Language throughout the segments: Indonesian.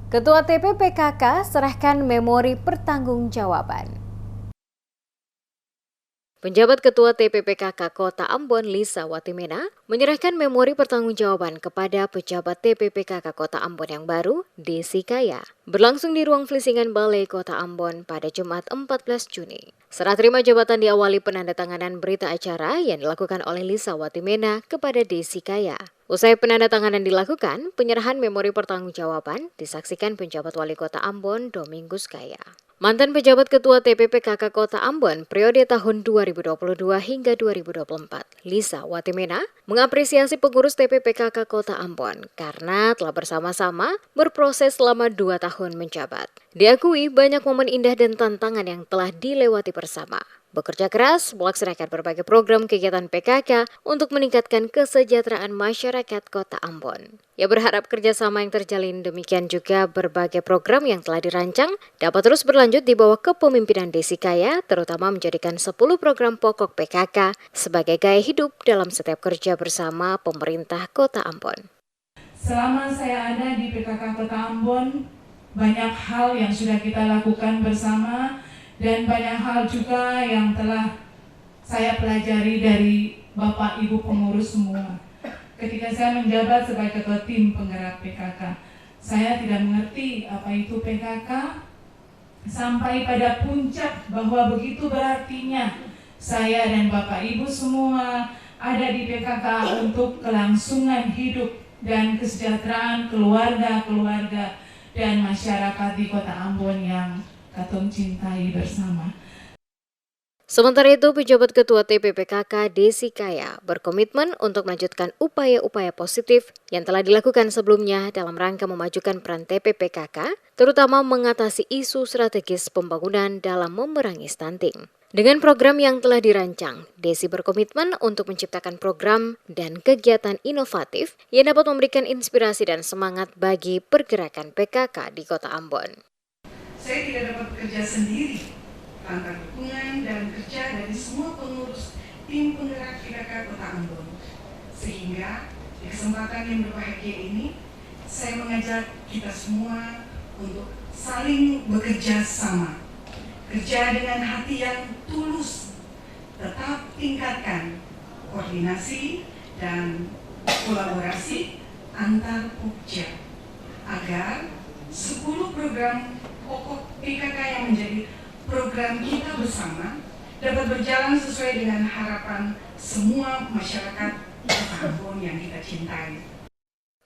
Ketua TPPKK serahkan memori pertanggungjawaban. Penjabat Ketua TPPKK Kota Ambon Lisa Watimena menyerahkan memori pertanggungjawaban kepada pejabat TPPKK Kota Ambon yang baru, Desi Kaya, berlangsung di ruang Flisingan Balai Kota Ambon pada Jumat 14 Juni. Serah terima jabatan diawali penandatanganan berita acara yang dilakukan oleh Lisa Watimena kepada Desi Kaya. Usai penandatanganan dilakukan, penyerahan memori pertanggungjawaban disaksikan penjabat Wali Kota Ambon Domingus Kaya. Mantan pejabat Ketua TPPKK Kota Ambon periode tahun 2022 hingga 2024, Lisa Watimena, mengapresiasi pengurus TPPKK Kota Ambon karena telah bersama-sama berproses selama 2 tahun menjabat. Diakui banyak momen indah dan tantangan yang telah dilewati bersama. Bekerja keras melaksanakan berbagai program kegiatan PKK untuk meningkatkan kesejahteraan masyarakat Kota Ambon. Ia berharap kerjasama yang terjalin demikian juga berbagai program yang telah dirancang dapat terus berlanjut di bawah kepemimpinan Desi Kaya, terutama menjadikan 10 program pokok PKK sebagai gaya hidup dalam setiap kerja bersama pemerintah Kota Ambon. Selama saya ada di PKK Kota Ambon, banyak hal yang sudah kita lakukan bersama dan banyak hal juga yang telah saya pelajari dari Bapak Ibu pengurus semua. Ketika saya menjabat sebagai ketua tim penggerak PKK, saya tidak mengerti apa itu PKK sampai pada puncak bahwa begitu berartinya saya dan Bapak Ibu semua ada di PKK untuk kelangsungan hidup dan kesejahteraan keluarga-keluarga dan masyarakat di Kota Ambon yang katong cintai bersama. Sementara itu, pejabat Ketua TPPKK Desi Kaya berkomitmen untuk melanjutkan upaya-upaya positif yang telah dilakukan sebelumnya dalam rangka memajukan peran TPPKK, terutama mengatasi isu strategis pembangunan dalam memerangi stunting. Dengan program yang telah dirancang, Desi berkomitmen untuk menciptakan program dan kegiatan inovatif yang dapat memberikan inspirasi dan semangat bagi pergerakan PKK di Kota Ambon. Saya tidak dapat bekerja sendiri tanpa dukungan dan kerja dari semua pengurus tim penggerak PKK Kota Ambon. Sehingga di kesempatan yang berbahagia ini, saya mengajak kita semua untuk saling bekerja sama. Kerja dengan hati yang tulus, tetap tingkatkan koordinasi dan kolaborasi antar pokja agar 10 program pokok PKK yang menjadi program kita bersama dapat berjalan sesuai dengan harapan semua masyarakat Kota Ambon yang kita cintai.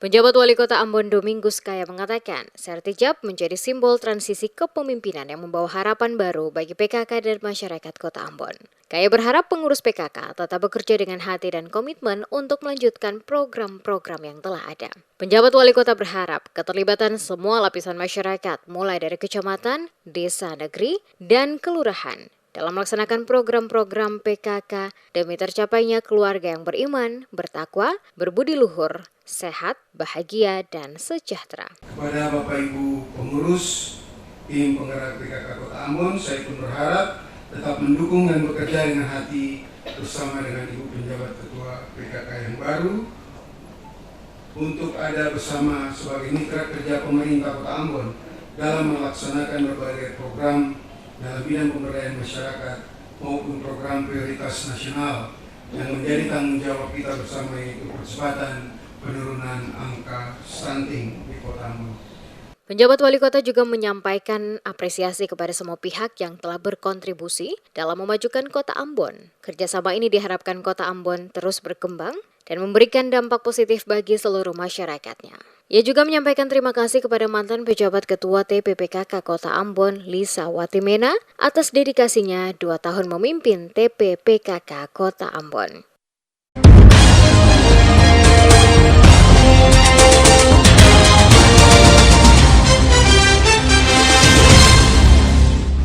Penjabat Wali Kota Ambon Domingus Kaya mengatakan, Sertijab menjadi simbol transisi kepemimpinan yang membawa harapan baru bagi PKK dan masyarakat Kota Ambon. Kaya berharap pengurus PKK tetap bekerja dengan hati dan komitmen untuk melanjutkan program-program yang telah ada. Penjabat Wali Kota berharap keterlibatan semua lapisan masyarakat, mulai dari kecamatan, desa, negeri, dan kelurahan, dalam melaksanakan program-program PKK demi tercapainya keluarga yang beriman, bertakwa, berbudi luhur, sehat, bahagia, dan sejahtera. Kepada Bapak Ibu pengurus tim penggerak PKK Kota Ambon, saya pun berharap tetap mendukung dan bekerja dengan hati bersama dengan Ibu penjabat Ketua PKK yang baru untuk ada bersama sebagai mitra kerja pemerintah Kota Ambon dalam melaksanakan berbagai program dalam bidang pemberdayaan masyarakat maupun program prioritas nasional yang menjadi tanggung jawab kita bersama, yaitu percepatan penurunan angka stunting di Kota Ambon. Penjabat Wali Kota juga menyampaikan apresiasi kepada semua pihak yang telah berkontribusi dalam memajukan Kota Ambon. Kerjasama ini diharapkan Kota Ambon terus berkembang dan memberikan dampak positif bagi seluruh masyarakatnya. Ia juga menyampaikan terima kasih kepada mantan pejabat Ketua TPPKK Kota Ambon, Lisa Watimena, atas dedikasinya 2 tahun memimpin TPPKK Kota Ambon.